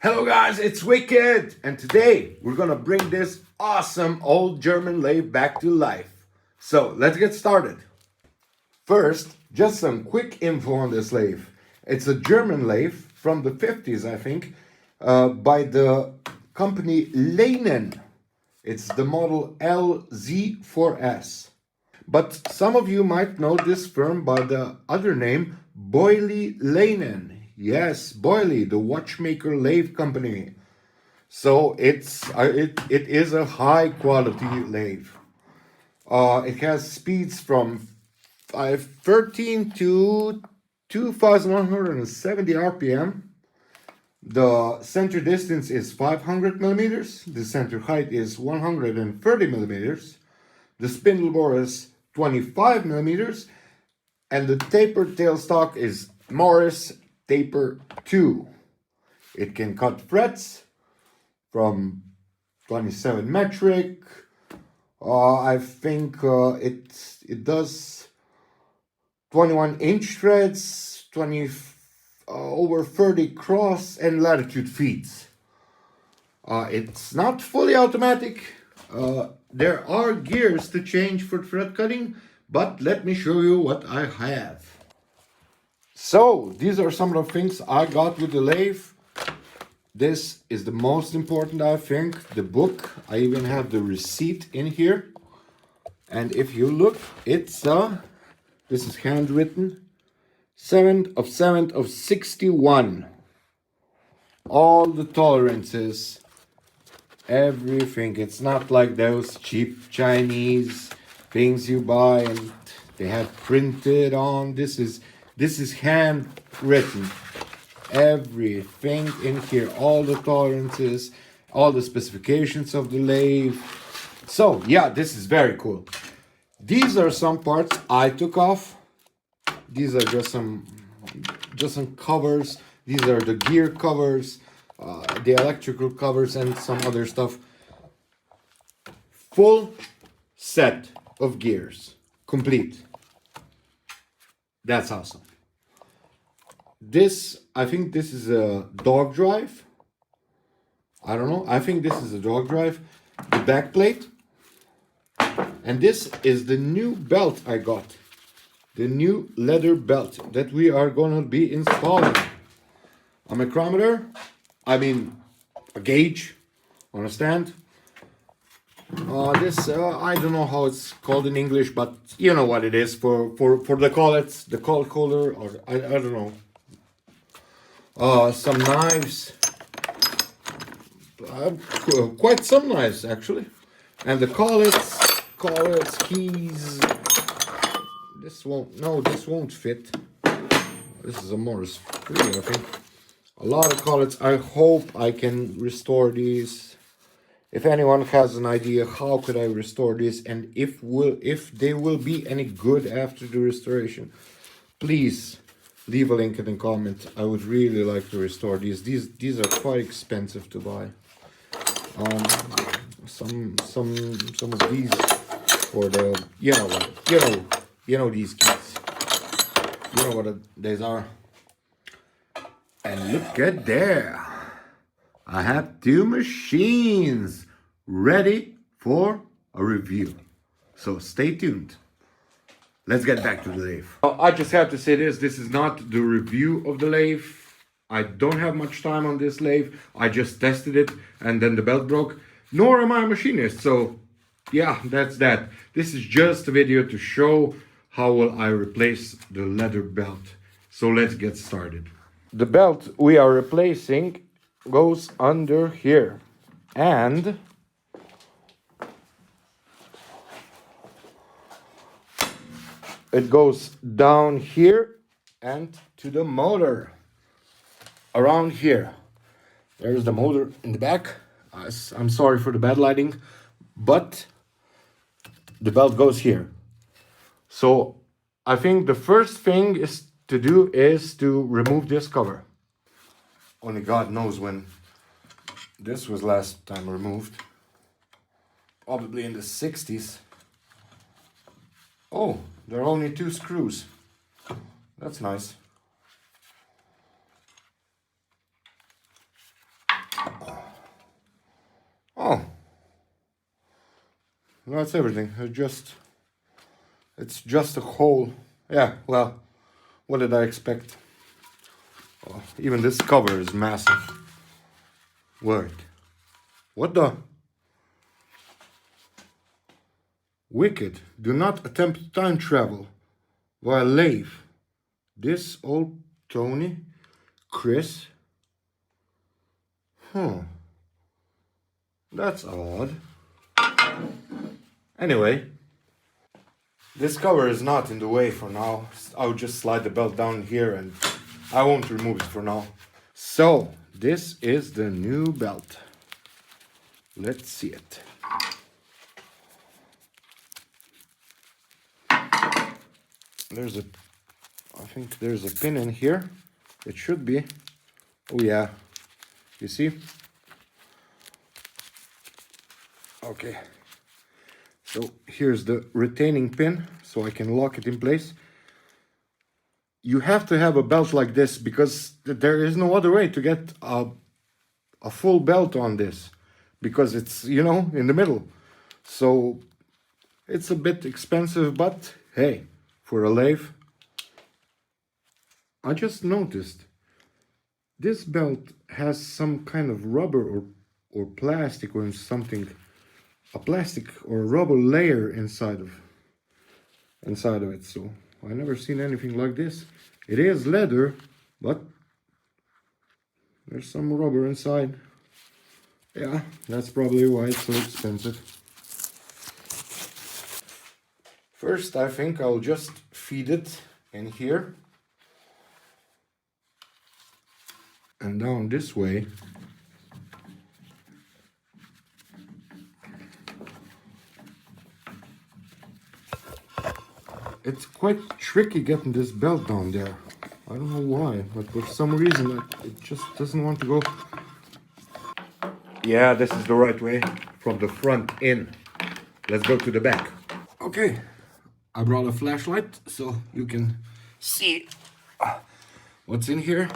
Hello guys, it's Wicked, and today we're gonna bring this awesome old German lathe back to life. So let's get started. First, just some quick info on this lathe. It's a German lathe from the 50s, I think, by the company Leinen. It's the model LZ4s. But some of you might know this firm by the other name, Boyle Leinen. Yes, Boyle, the watchmaker lathe company. So it is a high quality lathe. It has speeds from 513 to 2170 RPM. The center distance is 500 millimeters. The center height is 130 millimeters. The spindle bore is 25 millimeters. And the tapered tailstock is Morris Taper 2. It can cut frets from 27 metric. I think it does 21-inch threads, 20 over 30 cross and latitude feeds. It's not fully automatic. There are gears to change for thread cutting, but let me show you what I have. So these are some of the things I got with the lathe. This is the most important, I think, the book. I even have the receipt in here. And if you look, it's this is handwritten, 7th of 61. All the tolerances, everything. It's not like those cheap Chinese things you buy and they have printed on. This is handwritten. Everything in here, all the tolerances, all the specifications of the lathe. So yeah, this is very cool. These are some parts I took off. These are just some covers. These are the gear covers, the electrical covers, and some other stuff. Full set of gears, complete. That's awesome. I think this is a dog drive. I don't know. I think this is a dog drive. The back plate. And this is the new belt I got. The new leather belt that we are going to be installing. A micrometer. I mean, a gauge on a stand. I don't know how it's called in English, but you know what it is for the collets, the collet holder, or I don't know. Some knives, quite some knives actually, and the collets, keys. This won't fit. This is a Morris 3, I think. A lot of collets. I hope I can restore these. If anyone has an idea, how could I restore this, and if they will be any good after the restoration, please leave a link in the comment. I would really like to restore these. These are quite expensive to buy. Some of these for the you know these keys. You know what these are. And look at there. I have two machines ready for a review. So stay tuned. Let's get back to the lathe. I just have to say this is not the review of the lathe. I don't have much time on this lathe. I just tested it and then the belt broke. Nor am I a machinist, so yeah, that's that. This is just a video to show how will I replace the leather belt. So let's get started. The belt we are replacing goes under here, and it goes down here and to the motor around here. There's the motor in the back. I'm sorry for the bad lighting, but the belt goes here. So I think the first thing to do is to remove this cover. Only God knows when this was last time removed. Probably in the 60s. Oh, there are only 2 screws. That's nice. That's everything. It's just a hole. Yeah, well, what did I expect? Oh, even this cover is massive. Wait, what the? Wicked. Do not attempt time travel while Lathe. This old Tony, Chris. Huh. That's odd. Anyway, this cover is not in the way for now. I'll just slide the belt down here and I won't remove it for now. So, this is the new belt. Let's see it. I think there's a pin in here. It should be. Oh yeah, you see? Okay. So here's the retaining pin, so I can lock it in place. You have to have a belt like this because there is no other way to get a full belt on this, because it's, you know, in the middle. So it's a bit expensive, but hey, for a lathe. I just noticed this belt has some kind of rubber or plastic or something, a plastic or rubber layer inside of it. So I never seen anything like this. It is leather, but there's some rubber inside. Yeah, that's probably why it's so expensive. First, I think I'll just feed it in here and down this way. It's quite tricky getting this belt down there. I don't know why, but for some reason it just doesn't want to go. Yeah, this is the right way, from the front in. Let's go to the back. Okay, I brought a flashlight so you can see what's in here.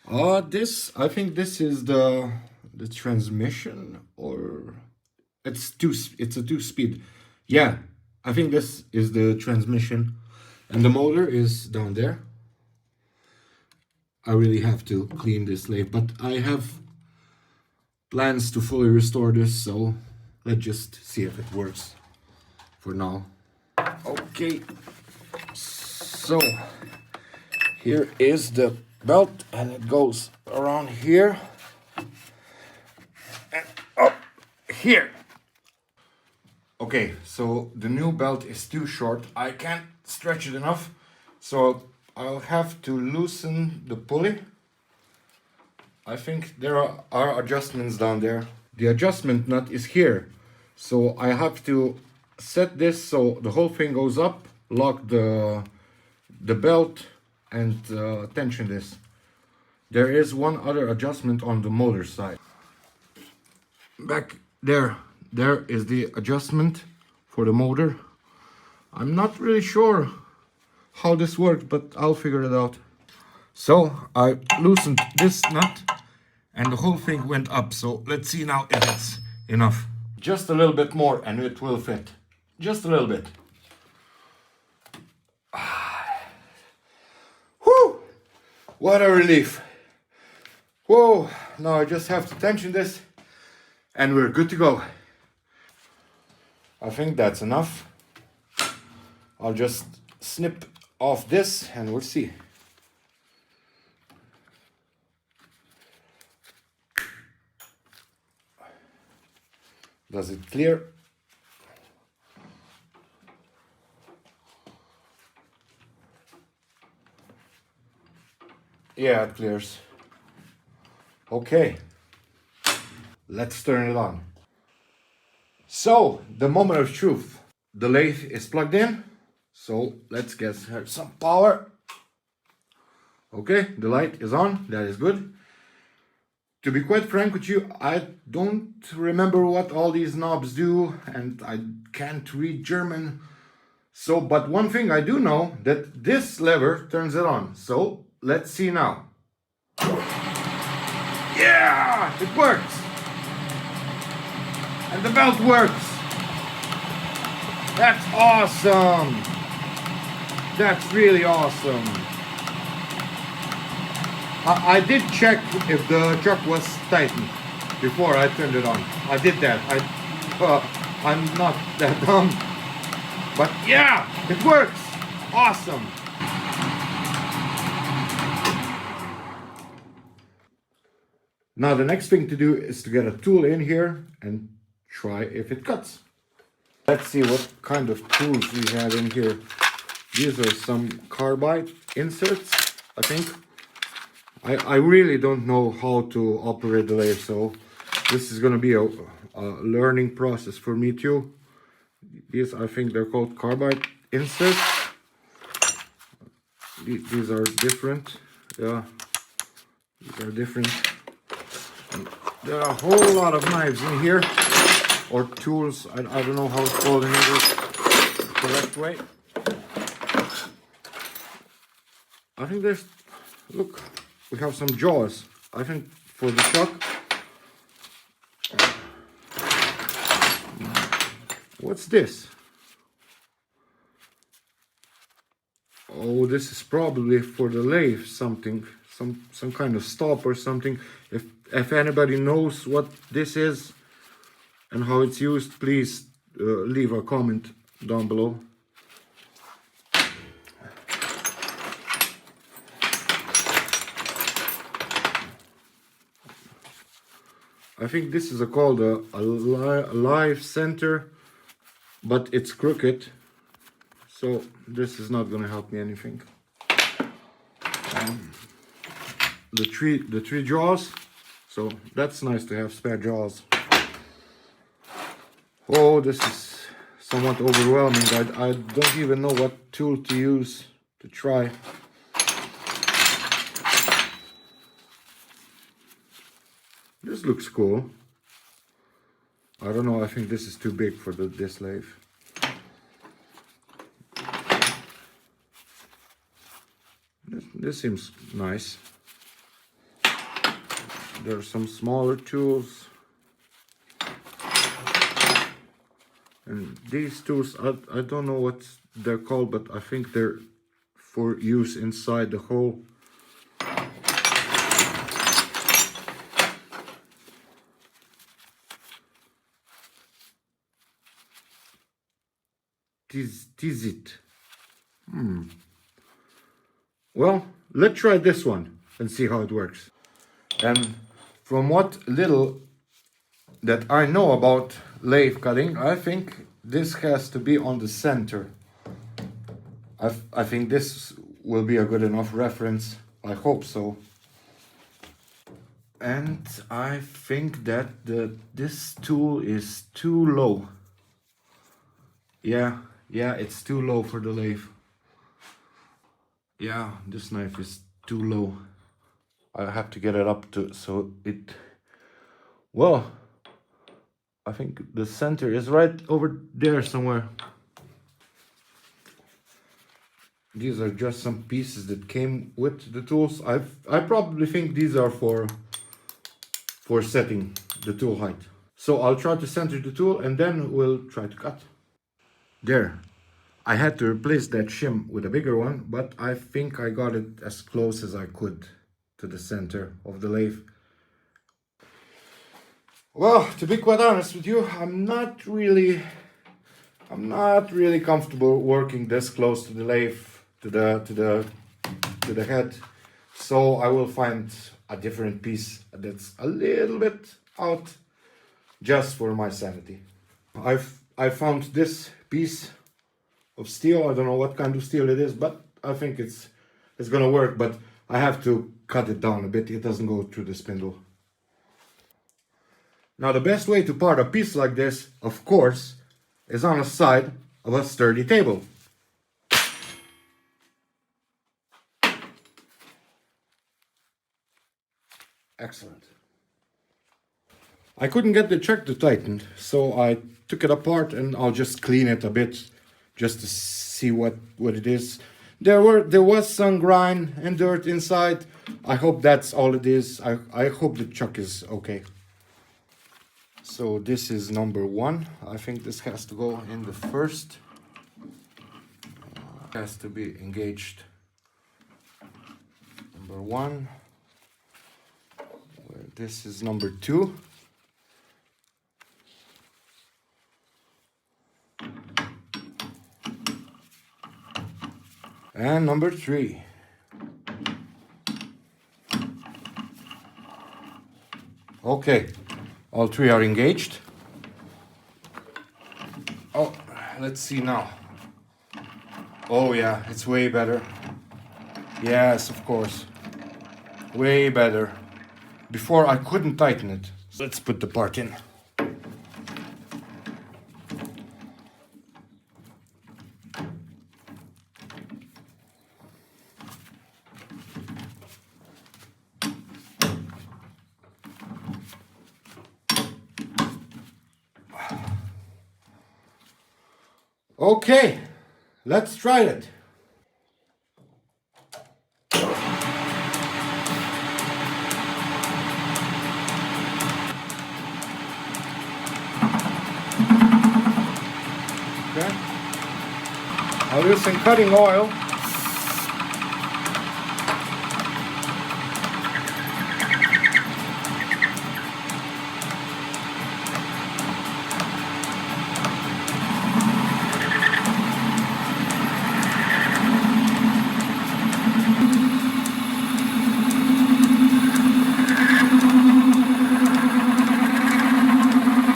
I think this is the transmission, or it's a two-speed. Yeah, I think this is the transmission, and the motor is down there. I really have to clean this lathe, but I have plans to fully restore this, so let's just see if it works for now. Okay, so here is the belt, and it goes around here and up here. Okay, so the new belt is too short. I can't stretch it enough, so I'll have to loosen the pulley. I think there are adjustments down there. The adjustment nut is here, so I have to set this so the whole thing goes up, lock the belt, and tension this. There is one other adjustment on the motor side. Back there is the adjustment for the motor. I'm not really sure how this works, but I'll figure it out. So I loosened this nut and the whole thing went up. So let's see now if it's enough. Just a little bit more and it will fit. Just a little bit. Whew! What a relief. Whoa, now I just have to tension this and we're good to go. I think that's enough. I'll just snip off this and we'll see. Does it clear? Yeah, it clears. Okay, let's turn it on. So, the moment of truth. The lathe is plugged in, so let's get some power. Okay, the light is on, that is good. To be quite frank with you, I don't remember what all these knobs do, and I can't read German. So, but one thing I do know, that this lever turns it on. So, let's see now. Yeah, it works. And the belt works. That's awesome. That's really awesome. I did check if the chuck was tightened before I turned it on. I did that. I'm not that dumb. But yeah, it works. Awesome. Now the next thing to do is to get a tool in here and try if it cuts. Let's see what kind of tools we have in here. These are some carbide inserts, I think. I really don't know how to operate the lathe, so this is going to be a learning process for me too. These, I think they're called carbide inserts. These are different. Yeah, these are different. And there are a whole lot of knives in here, or tools. I don't know how it's called in English the correct way. I think there's, look, we have some jaws. I think for the chuck. What's this? Oh, this is probably for the lathe, something, some kind of stop or something. If anybody knows what this is and how it's used, please leave a comment down below. I think this is called a live center, but it's crooked, so this is not gonna help me anything. The three jaws, so that's nice to have spare jaws. Oh, this is somewhat overwhelming. I don't even know what tool to use to try. This looks cool. I don't know, I think this is too big for this lathe. This seems nice. There are some smaller tools. And these tools, I don't know what they're called, but I think they're for use inside the hole. This it. Well, let's try this one and see how it works. And from what little that I know about lathe cutting, I think this has to be on the center. I think this will be a good enough reference. I hope so. And I think that this tool is too low. Yeah, it's too low for the lathe. Yeah, this knife is too low. I have to get it up to so it. Well, I think the center is right over there somewhere. These are just some pieces that came with the tools. I probably think these are for setting the tool height. So I'll try to center the tool and then we'll try to cut. There. I had to replace that shim with a bigger one, but I think I got it as close as I could to the center of the lathe. Well, to be quite honest with you, I'm not really comfortable working this close to the lathe, to the head. So I will find a different piece that's a little bit out, just for my sanity. I found this piece of steel. I don't know what kind of steel it is, but I think it's gonna work, but I have to cut it down a bit. It doesn't go through the spindle. Now the best way to part a piece like this, of course, is on the side of a sturdy table. Excellent. I couldn't get the chuck to tighten, so I took it apart and I'll just clean it a bit just to see what it is. There was some grime and dirt inside. I hope that's all it is. I hope the chuck is okay. So this is number 1. I think this has to go in the first has to be engaged. Number 1. This is number 2. And number 3. Okay, all 3 are engaged. Oh, let's see now. Oh yeah, it's way better. Yes, of course. Way better. Before I couldn't tighten it. So let's put the part in. Okay, let's try it. Okay. I'll use some cutting oil.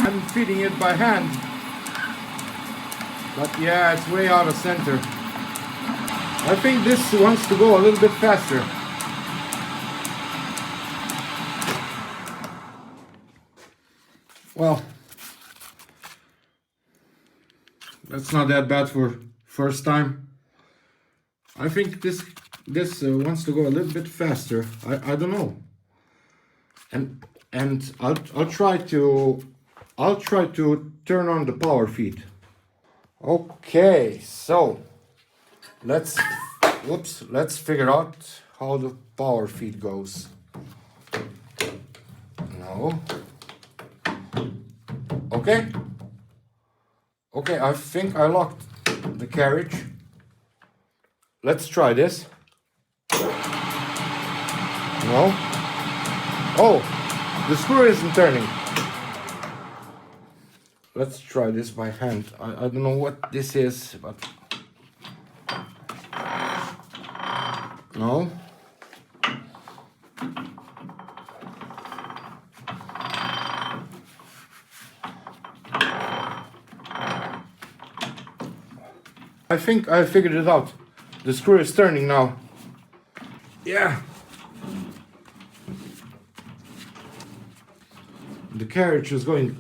I'm feeding it by hand. But yeah, it's way out of center. I think this wants to go a little bit faster. Well, that's not that bad for first time. I think this wants to go a little bit faster. I don't know. And I'll try to turn on the power feed. Okay, so let's figure out how the power feed goes. No. Okay. Okay, I think I locked the carriage. Let's try this. No. Oh, the screw isn't turning. Let's try this by hand. I don't know what this is, but no. I think I figured it out. The screw is turning now. Yeah. The carriage is going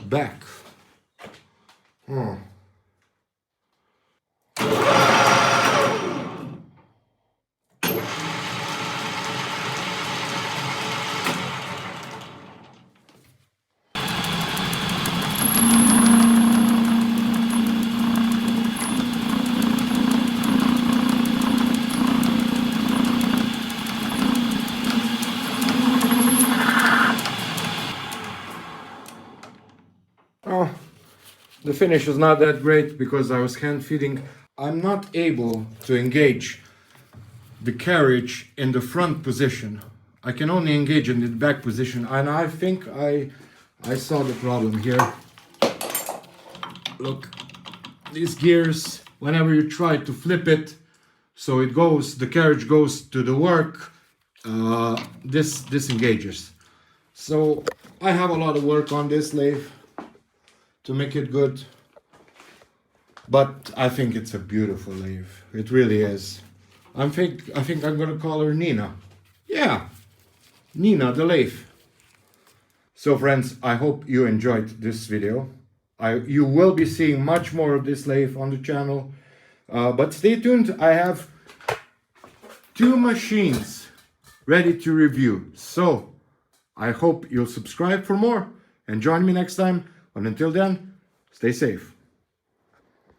back. Oh, the finish is not that great because I was hand feeding. I'm not able to engage the carriage in the front position. I can only engage in the back position, and I think I saw the problem here. Look, these gears, whenever you try to flip it, so it goes, the carriage goes to the work, this disengages. So I have a lot of work on this lathe to make it good, but I think it's a beautiful lathe. It really is. I think I'm gonna call her Nina. Yeah, Nina the lathe. So friends, I hope you enjoyed this video. You will be seeing much more of this lathe on the channel, but stay tuned. I have 2 machines ready to review. So I hope you'll subscribe for more and join me next time. And until then, stay safe.